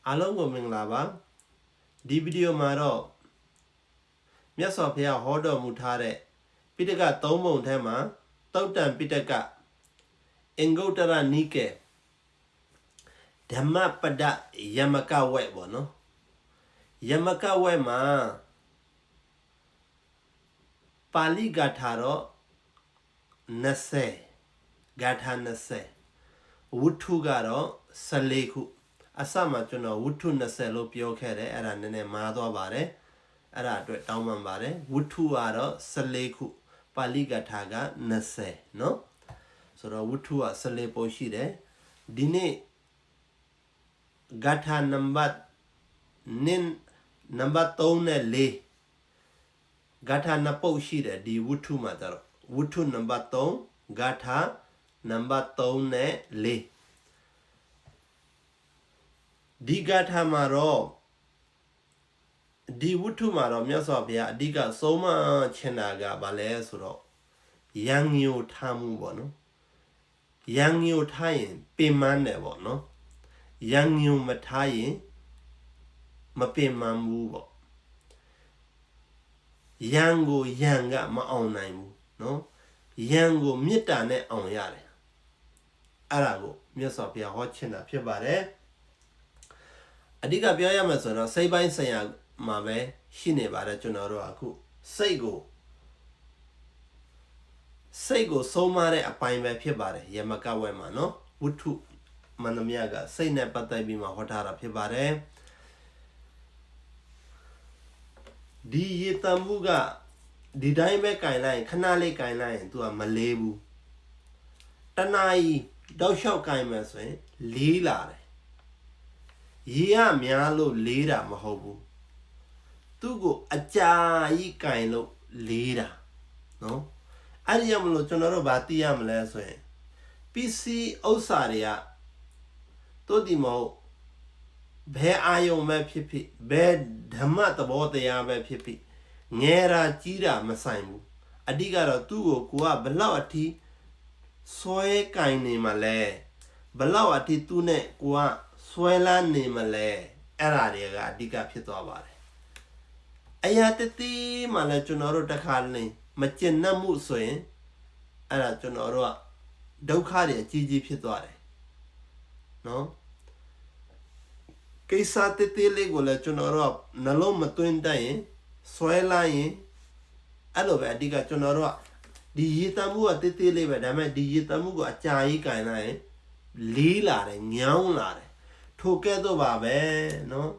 အားလုံးကိုမင်္ဂလာပါဒီဗီဒီယိုမှာတော့မြတ်စွာဘုရားဟောတော်မူထားတဲ့ပိဋက၃ပုံထဲမှာသုတ်တံပိဋကအင်္ဂုတ္တရနိကေဓမ္မပဒယမကဝက်ပေါ့နော်ယမကဝက်မှာပါဠိဂါထာတော့20ဂါထာ20ဝတ္ထုကတော့14ခုအစမှာကျွန်တော်ဝတ္ထု20လို့ပြောခဲ့တယ်အဲ့ဒါနည်းနည်းမားသွားပါတယ်အဲ့ဒါအတွက်တောင်းပန်ပါတယ်ဝတ္ထုကတော့14ခုပါဠိဂါထာက20เนาะဆိုတော့ဝတ္ထုက14ပုံရှိတယ်ဒီနေ့ဂါထာနံပါတ်3နဲ့4ဂါထာ2ပုဒ်ရှိတယ်ဒီဝတ္ထုမှာကျတော့ဝတ္ထုနံပါတ်3ဂါထာနံပါတ်3နဲ့4ဒီဂါထာမှာတော့ဒီဝတ္ထုမှာတော့မြတ်စွာဘုရားအဓိကဆုံးမချင်တာကဘာလဲဆိုတော့ယံညိုထားမှုပေါ့နော်ယံညိုထားရင်ပင်ပန်းတယ်ပေါ့နော်ယံညိုမထားရင်မပင်ပန်းဘူးပေါ့ယံကိုယံကမအောင်နိုင်ဘူးနော်ယံကိုမေတ္တာနဲ့အောင်ရတယ်အဲ့ဒါကိုမြတ်စွာဘုရားဟောချင်တာဖြစ်ပါတယ်အဓိကပြောရမယ်ဆိုတော့စိတ်ပိုင်းဆိုင်ရာမှာပဲရှိနေပါတယ်ကျွန်တော်တို့အခုစိတ်ကိုဆုံးမတဲ့အပိုင်းပဲဖြစ်ပါတယ်ယမကဝဲမှာနော်ဝတ္ထုမန္တမယကစိတ်နဲ့ပတ်သက်ပြီးမှဟောထားတာဖြစ်ပါတယ်ဒီရေတံမှုကဒီတိုင်းပဲကင်လိုက်ခဏလေးကင်လိုက်ရင် तू ကမလေးဘူးတဏှာကြီးတောက်လျှောက်ကင်မယ်ဆိုရင်လေးလာတယ်ရေကများလို့လေးတာမဟုတ်ဘူးသူ့ကိုအကြာကြီးကင်လို့လေးတာနော်အဲ့ဒီကြောင့်မလို့ကျွန်တော်တို့ဗာသိရမလဲဆိုရင်ပစ္စည်းဥစ္စာတွေကတို့ဒီမဟုတ်ဘယ်အာယုံပဲဖြစ်ဖြစ်ဘယ်ဓမ္မသဘောတရားပဲဖြစ်ဖြစ်ငယ်တာကြီးတာမဆိုင်ဘူးအဓိကတော့သူ့ကိုကဘလောက်အထိဆွဲကင်နေမှလဲဘလောက်အထိသူ့နဲ့ကိုကဆွဲလန်းနေမလဲအဲ့ဒါတွေကအဓိကဖြစ်သွားပါတယ်အရာတတိမှလည်းကျွန်တော်တို့တစ်ခါလေးမကျင်နှံ့မှုဆိုရင်အဲ့ဒါကျွန်တော်တို့ကဒုက္ခတွေအကြီးကြီးဖြစ်သွားတယ်နော်ကိစ္စတတိလေးကိုလည်းကျွန်တော်တို့ကနှလုံးမသွင်းတတ်ရင်ဆွဲလာရင်အဲ့လိုပဲအဓိကကျွန်တော်တို့ကဒီရေတံမှုကတတိလေးပဲဒါပေမဲ့ဒီရေတံမှုကိုအကြာကြီးကင်လိုက်ရင်လေးလာတယ်ညောင်းလာတယ်ထိုကဲ့သို့ပါပဲနော်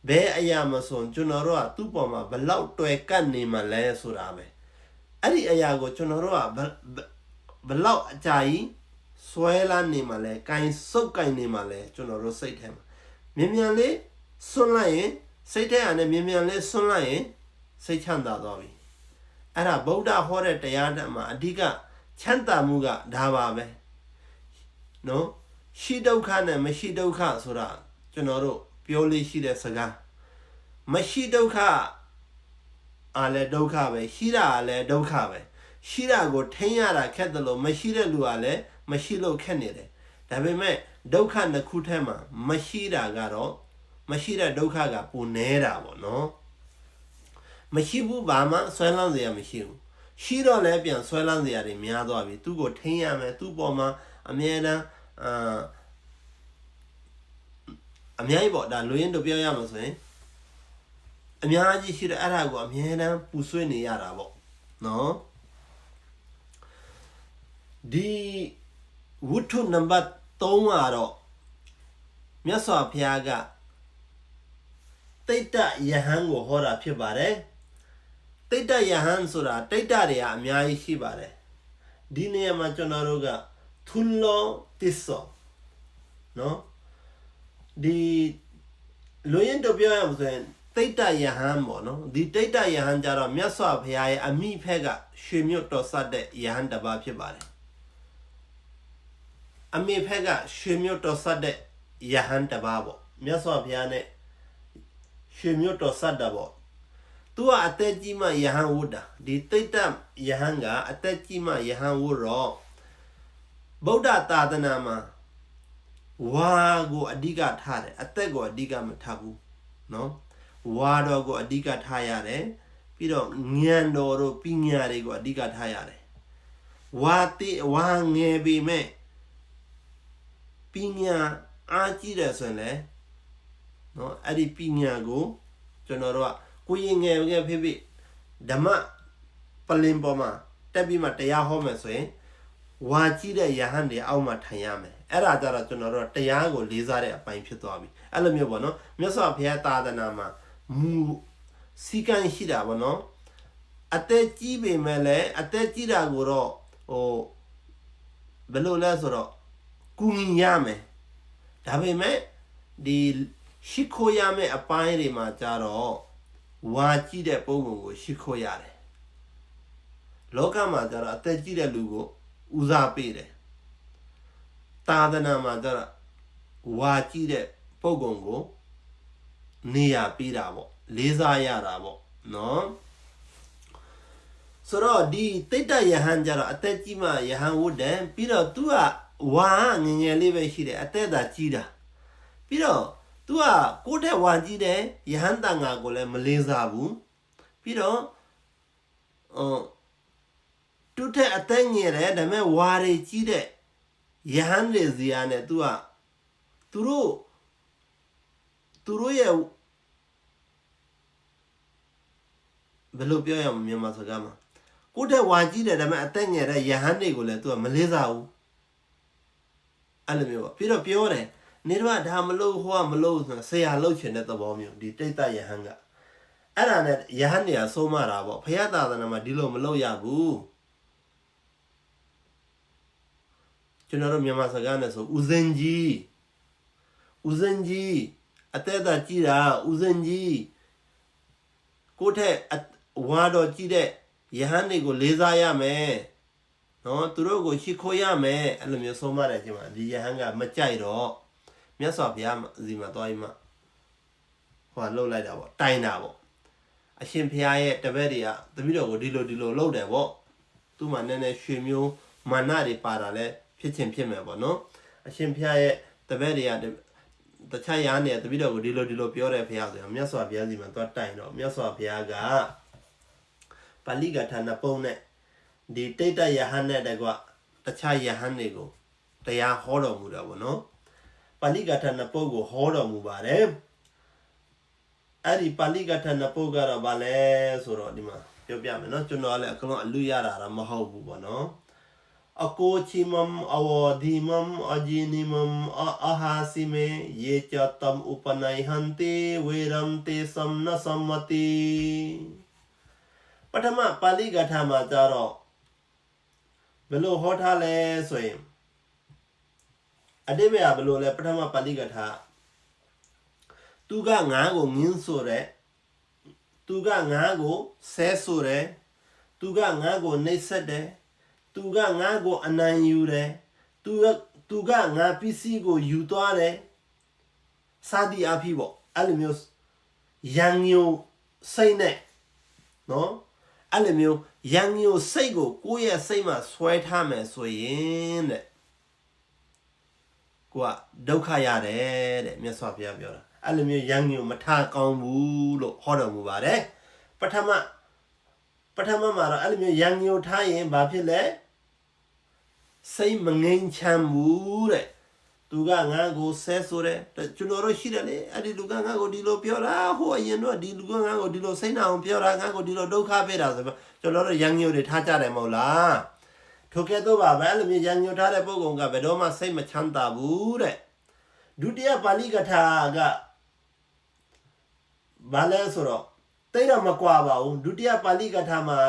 ဘယ်အရာမဆိုကျွန်တော်တို့ကသူ့ပေါ်မှာဘလောက်တွေ့ကတ်နေမှလဲဆိုတာပဲအဲ့ဒီအရာကိုကျွန်တော်တို့ကဘလောက်အကြာကြီးဆွဲလာနေမှလဲကင်စုပ်ကင်နေမှလဲကျွန်တော်တို့စိတ်ထဲမှာမြန်လေးဆွန့်လိုက်ရင်စိတ်ထဲကနေမြန်လေးဆွန့်လိုက်ရင်စိတ်ချမ်းသာသွားပြီအဲ့ဒါဗုဒ္ဓဟောတဲ့တရားဓမ္မအဓိကချမ်းသာမှုကဒါပါပဲနော်ရှိဒုက္ခနဲ့မရှိဒုက္ခဆိုတာကျွန်တော်တို့ပြောလို့ရှိတဲ့စကားမရှိဒုက္ခအားလည်းဒုက္ခပဲရှိတာအားလည်းဒုက္ခပဲရှိတာကိုထိန်းရတာခက်တယ်လို့မရှိတဲ့လူကလည်းမရှိလို့ခက်နေတယ်ဒါပေမဲ့ဒုက္ခနှစ်ခုထဲမှာမရှိတာကတော့မရှိတဲ့ဒုက္ခကပိုနေတာပေါ့နော်မရှိဘူးဘာမှဆွဲလန်းစရာမရှိဘူးရှိတော့လည်းပြန်ဆွဲလန်းစရာတွေများသွားပြီသူ့ကိုထိန်းရမယ်သူ့ပေါ်မှာအမြဲတမ်းအများကြီးပေါ့ဒါလူရင်းတို့ပြောရမှာဆိုရင်အများကြီးရှိတယ်အဲ့ဒါကိုအမြဲတမ်းပူဆွေးနေရတာပေါ့နော်ဒီဝတ္ထုနံပါတ်3ကတော့မြတ်စွာဘုရားကတိတ္တယဟန်ကိုဟောတာဖြစ်ပါတယ်တိတ္တယဟန်ဆိုတာတိတ္တတွေကအများကြီးရှိပါတယ်ဒီနေရာမှာကျွန်တော်တို့ကทุนโลติสอနော်ဒီလူရင်းတို့ပြောရမှာဆိုရင်တိတ္တယဟန်ပေါ့နော်ဒီတိတ္တယဟန်ကြတော့မြတ်စွာဘုရားရဲ့အမိဖက်ကရွှေမြတ်တော်ဆက်တဲ့ယဟန်တစ်ပါးဖြစ်ပါတယ်အမိဖက်ကရွှေမြတ်တော်ဆက်တဲ့ယဟန်တစ်ပါးပေါ့မြတ်စွာဘုရားနဲ့ရွှေမြတ်တော်ဆက်တာပေါ့သူကအသက်ကြီးမှယဟန်ဝတ်တာဒီတိတ္တယဟန်ကအသက်ကြီးမှယဟန်ဝတ်တော့ဗုဒ္ဓသာသနာမှာ ဝါကိုအဓိကထားတယ်အသက်ကိုအဓိကမထားဘူးနော်ဝါတော်ကိုအဓိကထားရတယ်ပြီးတော့ဉာဏ်တော်တို့ပညာတွေကိုအဓိကထားရတယ်ဝါငယ်ပေမဲ့ပညာအားကြီးတယ်ဆိုရင်လည်းနော်အဲ့ဒီပညာကိုကျွန်တော်တို့ကကိုရင်ငယ်ဖြစ်ဖြစ်ဓမ္မပလင်ပေါ်မှာတက်ပြီးမှတရားဟောမယ်ဆိုရင်ဝါကြီးတဲ့ယဟန်တွေအောက်မှာထိုင်ရမယ်အဲ့ဒါကြတော့ကျွန်တော်တို့တရားကိုလေးစားတဲ့အပိုင်းဖြစ်သွားပြီအဲ့လိုမျိုးပေါ့နော်မြတ်စွာဘုရားသာသနာမှာမူစီကံရှိတာပေါ့နော်အသက်ကြီးပေမဲ့လည်းအသက်ကြီးတာကိုတော့ဘယ်လိုလဲဆိုတော့ကူညီရမယ်ဒါပေမဲ့ဒီရှိခိုးရမယ့်အပိုင်းတွေမှာကြတော့ဝါကြည့်တဲ့ပုံပုံကိုရှိခိုးရတယ်လောကမှာကြတော့အသက်ကြီးတဲ့လူကိုဦးစားပေးတယ်သာသနာမှာကြတော့ဝါကြည့်တဲ့ပုံပုံကိုနေရပေးတာပေါ့လေးစားရတာပေါ့နော်ဆိုတော့ဒီတိတ်တယဟန်ကြတော့အသက်ကြီးမှယဟန်ဝတ်တယ်ပြီးတော့ तू ကဝါငငယ်လေးပဲရှိတယ်အသက်သာကြီးတာပြီးတော့ तू ကကိုယ့်ထက်ဝါကြီးတယ်ယဟန်တန်ဃာကိုလည်းမလေးစားဘူးပြီးတော့သူထက်အသက်ငယ်တယ်ဒါပေမဲ့ဝါတွေကြီးတဲ့ယဟန်တွေစီယာနဲ့ तू ကသူတို့ရဲ့ဘယ်လိုပြောရမလဲမြန်မာစကားမှာကိုယ့်ထက်ဝါကြီးတယ်ဒါပေမဲ့အသက်ငယ်တဲ့ယဟန်တွေကိုလည်း तू ကမလေးစားဘူးအဲ့လိုမျိုးပေါ့ပြီးတော့ပြောတယ်နေတော့ဒါမလို့ဟိုကမလို့ဆိုဆရာလှုပ်ချင်တဲ့သဘောမျိုးဒီတိတ်တယဟန်ကအဲ့ဒါနဲ့ယဟန်တွေကဆုံးမတာပေါ့ဘုရားသာသနာမှာဒီလိုမလုပ်ရဘူးကျွန်တော်တို့မြန်မာစကားနဲ့ဆိုဦးစင်ကြီးအသက်သာကြီးတာဦးစင်ကြီးကိုယ့်ထက်ဝါတော်ကြီးတဲ့ယဟန်တွေကိုလေးစားရမယ်နော်သူတို့ကိုရှိခိုးရမယ်အဲ့လိုမျိုးဆုံးမတဲ့အချိန်မှာဒီယဟန်ကမကြိုက်တော့မြတ်စွာဘုရားစီမှာသွားပြီးမှဟိုလှုပ်လိုက်တာပေါ့တိုင်တာပေါ့အရှင်ဘုရားရဲ့တပည့်တွေကတပည့်တော်ကိုဒီလိုလှုပ်တယ်ပေါ့သူ့မှာနည်းနည်းရွှေမျိုးမာနတွေပါတာလဲဖြစ်မယ်ပေါ့နော်အရှင်ဘုရားရဲ့တပည့်တွေကတခြားရားနေတပည့်တော်ကိုဒီလိုပြောတယ်ဘုရားဆိုရင်မြတ်စွာဘုရားစီမှာသွားတိုင်တော့မြတ်စွာဘုရားကပါဠိကထာနှစ်ပုံနဲ့ဒီတိတ်တယဟန်နဲ့တကွတခြားယဟန်တွေကိုတရားဟောတော်မူတာပေါ့နော်ပါဠိကထာနှစ်ပုဒ်ကိုဟောတော်မူပါတယ်အဲ့ဒီပါဠိကထာနှစ်ပုဒ်ကတော့ဗာလဲဆိုတော့ဒီမှာပြောပြမယ်နော်ကျွန်တော်လည်းအကလုံးအလူရတာတော့မဟုတ်ဘူးပေါ့နော်အကိုချီမမ်အဝဒီမမ်အဂျီနီမမ်အဟာစီမေယေချတမ်ဥပနိုင်ဟန်တေဝေရမ်တေသမ်နသမတိပထမပါဠိကထာမှာကြတော့ဘယ်လိုဟောထားလဲဆိုရင်အတိပ္ပယ်ဘယ်လိုလဲပထမပါဠိကထာသူကငါးကိုငင်းဆိုတယ်သူကငါးကိုဆဲဆိုတယ်သူကငါးကိုနှိပ်စက်တယ်သူကငါးကိုအနိုင်ယူတယ်သူကငါပစ္စည်းကိုယူသွားတယ်စာတိအဖြစ်ပေါ့အဲ့လိုမျိုးရံညိုစိတ်နဲ့နော်အဲ့လိုမျိုးရံညိုစိတ်ကိုကိုယ့်ရဲ့စိတ်မှာဆွဲထားမယ်ဆိုရင်တဲ့ကိုကဒုက္ခရတယ်တဲ့မြတ်စွာဘုရားပြောတာအဲ့လိုမျိုးရံညိုမထားကောင်းဘူးလို့ဟောတော်မူပါတယ်ပထမမှာတော့အဲ့လိုမျိုးရံညိုထားရင်ဘာဖြစ်လဲစိတ်မငြိမ်ချမ်းဘူးတဲ့သူကငါ့ကိုဆဲဆိုတယ်ကျွန်တော်တို့ရှိတယ်လေအဲ့ဒီလူကငါ့ကိုဒီလိုပြောတာဟိုအရင်တော့ဒီလူကငါ့ကိုဒီလိုစိတ်နာအောင်ပြောတာငါ့ကိုဒီလိုဒုက္ခပေးတာဆိုတော့ကျွန်တော်တို့ရံညိုတွေထားကြတယ်မဟုတ်လားထိုကဲ့သို့ပါပဲအဲ့လိုမျိုးရံညိုထားတဲ့ပုဂ္ဂိုလ်ကဘယ်တော့မှစိတ်မချမ်းသာဘူးတဲ့ဒုတိယပါဠိကထာကဘာလဲဆိုတော့တိတ်တော့မကွာပါဘူးဒုတိယပါဠိကထာမှာ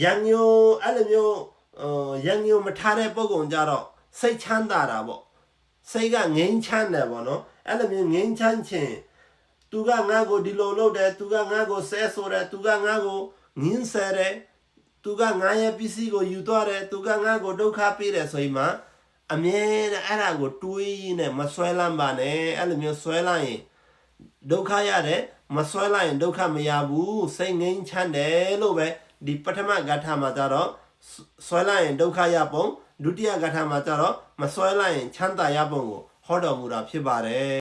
ရံညိုအဲ့လိုမျိုးရံညိုမထားတဲ့ပုဂ္ဂိုလ်ကြတော့စိတ်ချမ်းသာတာပေါ့စိတ်ကငြိမ်းချမ်းတယ်ပေါ့နော်အဲ့လိုမျိုးငြိမ်းချမ်းခြင်းသူကငါ့ကိုဒီလိုလုပ်တယ်သူကငါ့ကိုဆဲဆိုတယ်သူကငါ့ကိုငင်းဆဲတယ်သူကငါရဲ့ပစ္စည်းကိုယူသွားတယ်သူကငါ့ကိုဒုက္ခပေးတယ်ဆိုရင်မှအမြဲတမ်းအဲ့ဒါကိုတွေးရင်းနဲ့မဆွဲလန်းပါနဲ့အဲ့လိုမျိုးဆွဲလိုက်ရင်ဒုက္ခရတယ်မဆွဲလိုက်ရင်ဒုက္ခမရဘူးစိတ်ငြိမ်းချမ်းတယ်လို့ပဲဒီပထမဂါထာမှာကြတော့ဆွဲလိုက်ရင်ဒုက္ခရပုံဒုတိယဂါထာမှာကြတော့ မဆွဲလိုက်ရင်ချမ်းသာရပုံကိုဟောတော်မူတာဖြစ်ပါတယ်